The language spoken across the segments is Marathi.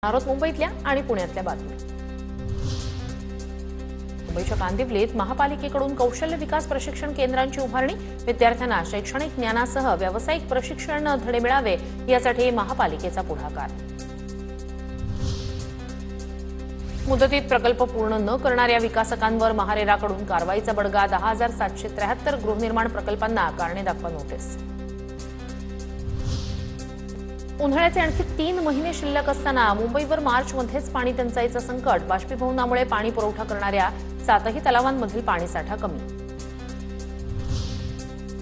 आरोप मुंबईतल्या आणि पुण्यातल्या बातम्या। मुंबईच्या कांदिवलीत महापालिकेकडून कौशल्य विकास प्रशिक्षण केंद्रांची उभारणी, विद्यार्थ्यांना शैक्षणिक ज्ञानासह व्यावसायिक प्रशिक्षण धडे मिळावे यासाठी महापालिकेचा पुढाकार। मुदतीत प्रकल्प पूर्ण न करणाऱ्या विकासकांवर महारेराकडून कारवाईचा बडगा। 10,773 गृहनिर्माण प्रकल्पांना कारणे दाखवा नोटीस। उन्हाळ्याचे आणखी 3 महिने शिल्लक असताना मुंबईवर मार्चमध्येच पाणी टंचाईचं संकट। बाष्पीभवनामुळे पाणी पुरवठा करणाऱ्या 7ही तलावांमधील पाणीसाठा कमी।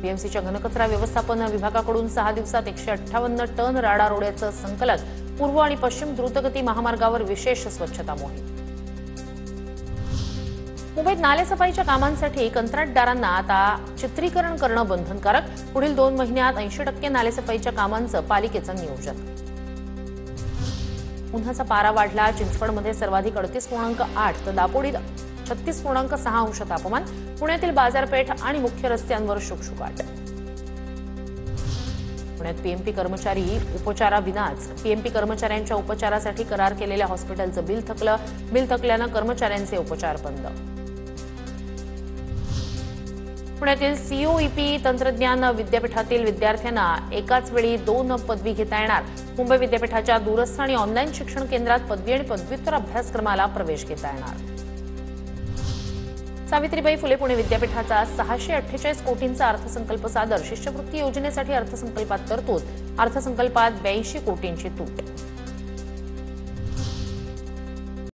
बीएमसीच्या घनकचरा व्यवस्थापन विभागाकडून 6 दिवसात 158 टन राडा रोड्याचं संकलन। पूर्व आणि पश्चिम द्रुतगती महामार्गावर विशेष स्वच्छता मोहीम। मुंबईत नालेसफाईच्या कामांसाठी कंत्राटदारांना आता चित्रीकरण करणं बंधनकारक। पुढील 2 महिन्यात 80% नालेसफाईच्या कामांचं पालिकेचं नियोजन। उन्हाचा पारा वाढला। चिंचवडमध्ये सर्वाधिक 38.8 तर दापोडीत 36.6 अंश तापमान। पुण्यातील बाजारपेठ आणि मुख्य रस्त्यांवर शुकशुकाट। पुण्यात पीएमपी कर्मचारी उपचाराविनाच। पीएमपी कर्मचाऱ्यांच्या उपचारासाठी करार केलेल्या हॉस्पिटलचं बिल थकलं। बिल थकल्यानं कर्मचाऱ्यांचे उपचार बंद। पुण्यातील सीओईपी तंत्रज्ञान विद्यापीठातील विद्यार्थ्यांना एकाच वेळी 2 पदवी घेता येणार। मुंबई विद्यापीठाच्या दूरस्थ आणि ऑनलाईन शिक्षण केंद्रात पदवी आणि पदव्युत्तर अभ्यासक्रमाला प्रवेश घेता येणार। सावित्रीबाई फुले पुणे विद्यापीठाचा 648 कोटींचा अर्थसंकल्प सादर। शिष्यवृत्ती योजनेसाठी अर्थसंकल्पात तरतूद। अर्थसंकल्पात 82 कोटींची तूट।